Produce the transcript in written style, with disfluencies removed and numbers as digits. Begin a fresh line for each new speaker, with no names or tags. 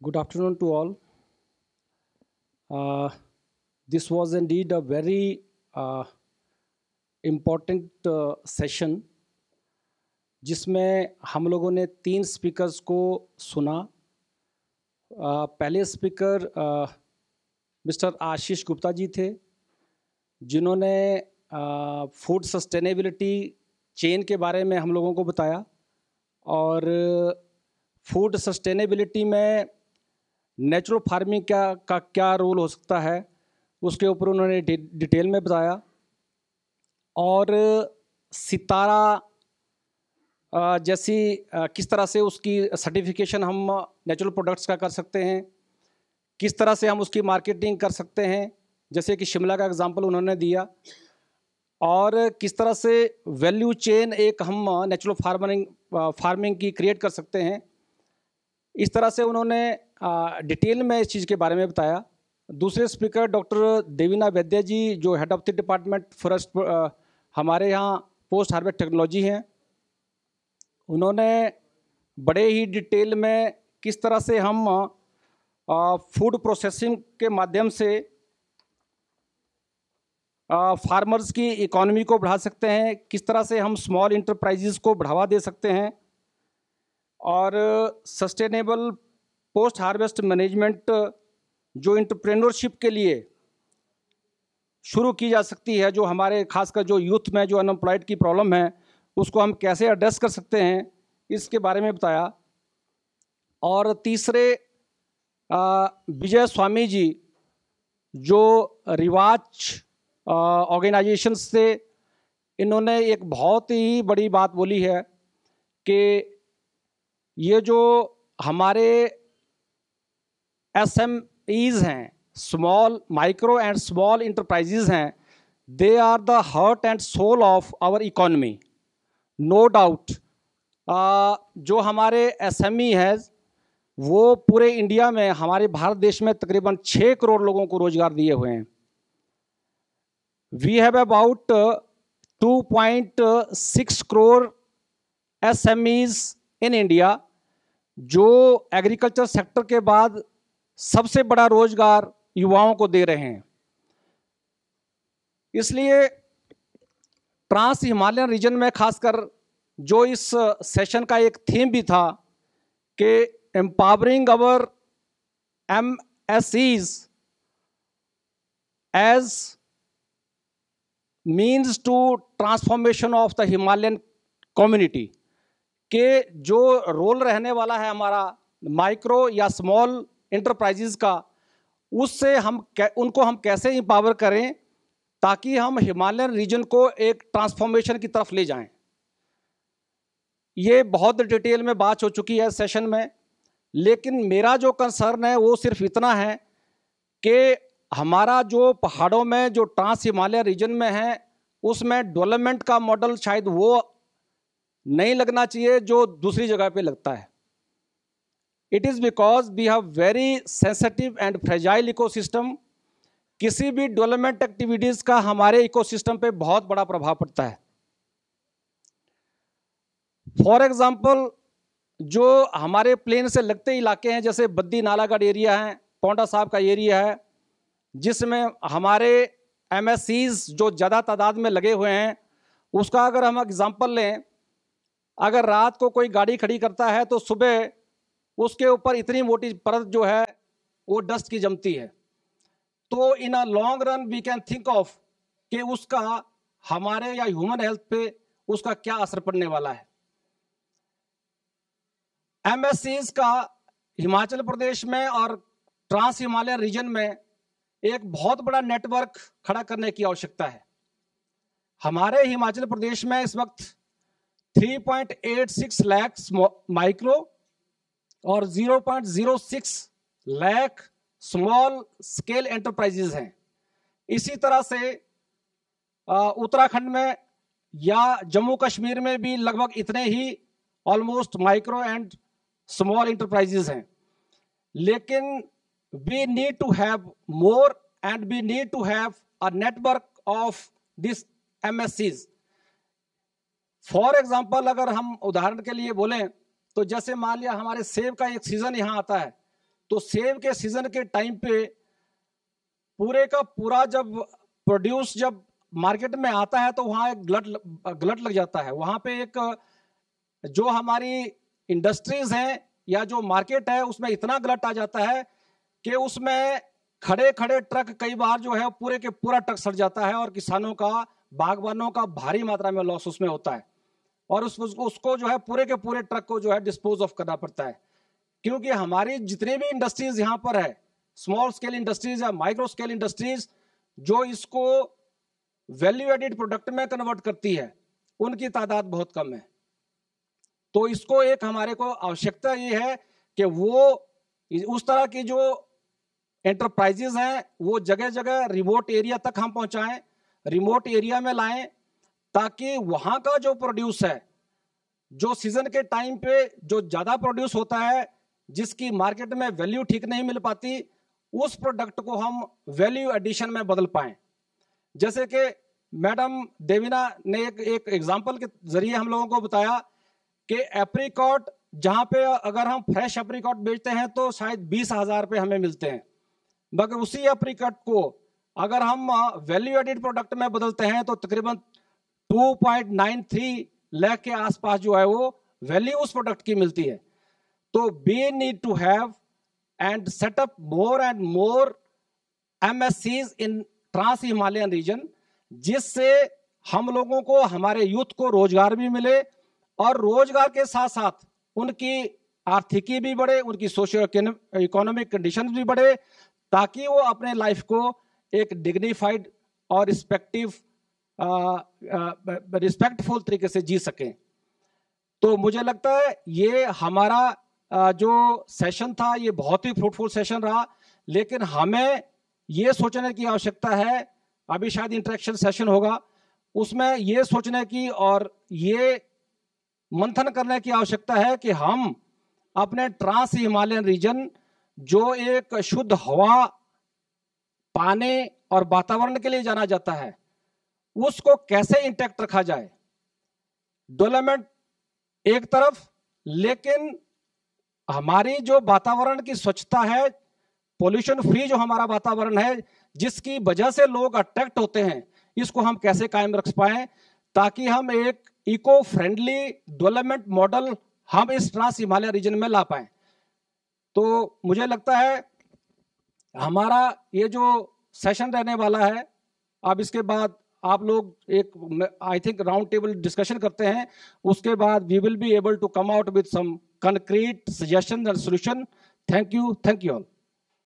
Good afternoon to all. This was indeed a very important session जिसमें हम लोगों ने 3 स्पीकर्स को सुना। पहले स्पीकर मिस्टर आशीष गुप्ता जी थे, जिन्होंने फूड सस्टेनेबिलिटी चेन के बारे में हम लोगों को बताया और फूड सस्टेनेबिलिटी में नेचुरल फार्मिंग का क्या रोल हो सकता है, उसके ऊपर उन्होंने डिटेल में बताया। और सितारा जैसी किस तरह से उसकी सर्टिफिकेशन हम नेचुरल प्रोडक्ट्स का कर सकते हैं, किस तरह से हम उसकी मार्केटिंग कर सकते हैं, जैसे कि शिमला का एग्जांपल उन्होंने दिया, और किस तरह से वैल्यू चेन एक हम नेचुरल फार्मिंग की क्रिएट कर सकते हैं। इस तरह से उन्होंने डिटेल में इस चीज़ के बारे में बताया। दूसरे स्पीकर डॉक्टर देवीना वैद्य जी, जो head of the department forest हमारे यहाँ पोस्ट हार्वेस्ट टेक्नोलॉजी हैं, उन्होंने बड़े ही डिटेल में किस तरह से हम फूड प्रोसेसिंग के माध्यम से फार्मर्स की इकोनॉमी को बढ़ा सकते हैं, किस तरह से हम स्मॉल इंटरप्राइजेस को बढ़ावा दे सकते हैं, और सस्टेनेबल पोस्ट हार्वेस्ट मैनेजमेंट जो एंटरप्रेन्योरशिप के लिए शुरू की जा सकती है, जो हमारे खासकर जो यूथ में जो अनएम्प्लॉयड की प्रॉब्लम है उसको हम कैसे एड्रेस कर सकते हैं, इसके बारे में बताया। और तीसरे विजय स्वामी जी, जो रिवाज ऑर्गेनाइजेशन से, इन्होंने एक बहुत ही बड़ी बात बोली है कि ये जो हमारे SMEs हैं, small micro and small enterprises हैं, they are the heart and soul of our economy. No doubt जो हमारे SME है वो पूरे इंडिया में, हमारे भारत देश में तकरीबन 6 करोड़ लोगों को रोजगार दिए हुए हैं। We have about 2.6 crore SMEs in India, जो एग्रीकल्चर सेक्टर के बाद सबसे बड़ा रोजगार युवाओं को दे रहे हैं। इसलिए ट्रांस हिमालयन रीजन में खासकर जो इस सेशन का एक थीम भी था कि empowering our MSEs as means to transformation of the Himalayan community, के जो रोल रहने वाला है हमारा माइक्रो या स्मॉल इंटरप्राइजेज का, उससे उनको हम कैसे एम्पावर करें ताकि हम हिमालयन रीजन को एक ट्रांसफॉर्मेशन की तरफ ले जाएं। ये बहुत डिटेल में बात हो चुकी है सेशन में, लेकिन मेरा जो कंसर्न है वो सिर्फ इतना है कि हमारा जो पहाड़ों में जो ट्रांस हिमालय रीजन में है, उसमें डेवलपमेंट का मॉडल शायद वो नहीं लगना चाहिए जो दूसरी जगह पे लगता है। It is because we have very sensitive and fragile ecosystem. किसी भी डेवलपमेंट एक्टिविटीज़ का हमारे इकोसिस्टम पे बहुत बड़ा प्रभाव पड़ता है। फॉर एग्जाम्पल, जो हमारे प्लेन से लगते इलाके हैं, जैसे बद्दी नालागढ़ एरिया है, पौंडा साहब का एरिया है, जिसमें हमारे MSEs जो ज़्यादा तादाद में लगे हुए हैं, उसका अगर हम एग्जाम्पल लें, अगर रात को कोई गाड़ी खड़ी करता है तो सुबह उसके ऊपर इतनी मोटी परत जो है वो डस्ट की जमती है। तो in a long run we can think of कि उसका हमारे या ह्यूमन हेल्थ पे उसका क्या असर पड़ने वाला है। MSEs का हिमाचल प्रदेश में और ट्रांस हिमालय रीजन में एक बहुत बड़ा नेटवर्क खड़ा करने की आवश्यकता है। हमारे हिमाचल प्रदेश में इस वक्त 3.86 लाख माइक्रो और 0.06 लाख स्मॉल स्केल एंटरप्राइजेज हैं। इसी तरह से उत्तराखंड में या जम्मू कश्मीर में भी लगभग इतने ही almost micro and small enterprises हैं। लेकिन we need to have more and we need to have a network of these MSEs. For example, अगर हम उदाहरण के लिए बोलें तो जैसे मान लिया हमारे सेब का एक सीजन यहाँ आता है, तो सेब के सीजन के टाइम पे पूरे का पूरा जब प्रोड्यूस जब मार्केट में आता है तो वहाँ एक गलट लग जाता है। वहाँ पे एक जो हमारी इंडस्ट्रीज हैं या जो मार्केट है उसमें इतना गलट आ जाता है कि उसमें खड़े खड़े ट्रक कई बार जो है पूरे के पूरा ट्रक सड़ जाता है और किसानों का, बागवानों का भारी मात्रा में लॉस उसमें होता है और उसको जो है पूरे के पूरे ट्रक को जो है डिस्पोज ऑफ करना पड़ता है। क्योंकि हमारी जितनी भी इंडस्ट्रीज यहाँ पर है, स्मॉल स्केल इंडस्ट्रीज या माइक्रो स्केल इंडस्ट्रीज जो इसको वैल्यू एडिड प्रोडक्ट में कन्वर्ट करती है, उनकी तादाद बहुत कम है। तो इसको एक हमारे को आवश्यकता ये है कि वो उस तरह की जो एंटरप्राइजेज हैं वो जगह जगह रिमोट एरिया तक हम पहुंचाएं, रिमोट एरिया में लाएं, ताकि वहां का जो प्रोड्यूस है, जो सीजन के टाइम पे जो ज्यादा प्रोड्यूस होता है, जिसकी मार्केट में वैल्यू ठीक नहीं मिल पाती, उस प्रोडक्ट को हम वैल्यू एडिशन में बदल पाएं। जैसे कि मैडम देवीना ने एक एग्जांपल के जरिए हम लोगों को बताया कि एप्रिकॉट, जहां पे अगर हम फ्रेश एप्रिकॉट बेचते हैं तो शायद 20,000 रुपये हमें मिलते हैं, मगर उसी एप्रिकॉट को अगर हम वैल्यू एडिड प्रोडक्ट में बदलते हैं तो तकरीबन 2.93 लाख के आसपास जो है वो वैल्यू उस प्रोडक्ट की मिलती है। तो we need to have and set up more and more MSCs in trans Himalayan region, जिससे हम लोगों को, हमारे यूथ को रोजगार भी मिले और रोजगार के साथ साथ उनकी आर्थिकी भी बढ़े, उनकी सोशियो इकोनॉमिक कंडीशन भी बढ़े, ताकि वो अपने लाइफ को एक डिग्निफाइड और रिस्पेक्टफुल तरीके से जी सकें। तो मुझे लगता है ये हमारा जो सेशन था ये बहुत ही फ्रूटफुल सेशन रहा, लेकिन हमें ये सोचने की आवश्यकता है, अभी शायद इंटरेक्शन सेशन होगा, उसमें ये सोचने की और ये मंथन करने की आवश्यकता है कि हम अपने ट्रांस हिमालयन रीजन, जो एक शुद्ध हवा, पानी और वातावरण के लिए जाना जाता है, उसको कैसे इंटैक्ट रखा जाए। डेवलपमेंट एक तरफ, लेकिन हमारी जो वातावरण की स्वच्छता है, पोल्यूशन फ्री जो हमारा वातावरण है, जिसकी वजह से लोग अट्रैक्ट होते हैं, इसको हम कैसे कायम रख पाए, ताकि हम एक इको फ्रेंडली डेवलपमेंट मॉडल हम इस ट्रांस हिमालय रीजन में ला पाए। तो मुझे लगता है हमारा ये जो सेशन रहने वाला है, अब इसके बाद आप लोग एक I think round table discussion करते हैं, उसके बाद we will be able to come out with some concrete suggestions and solution. Thank you all.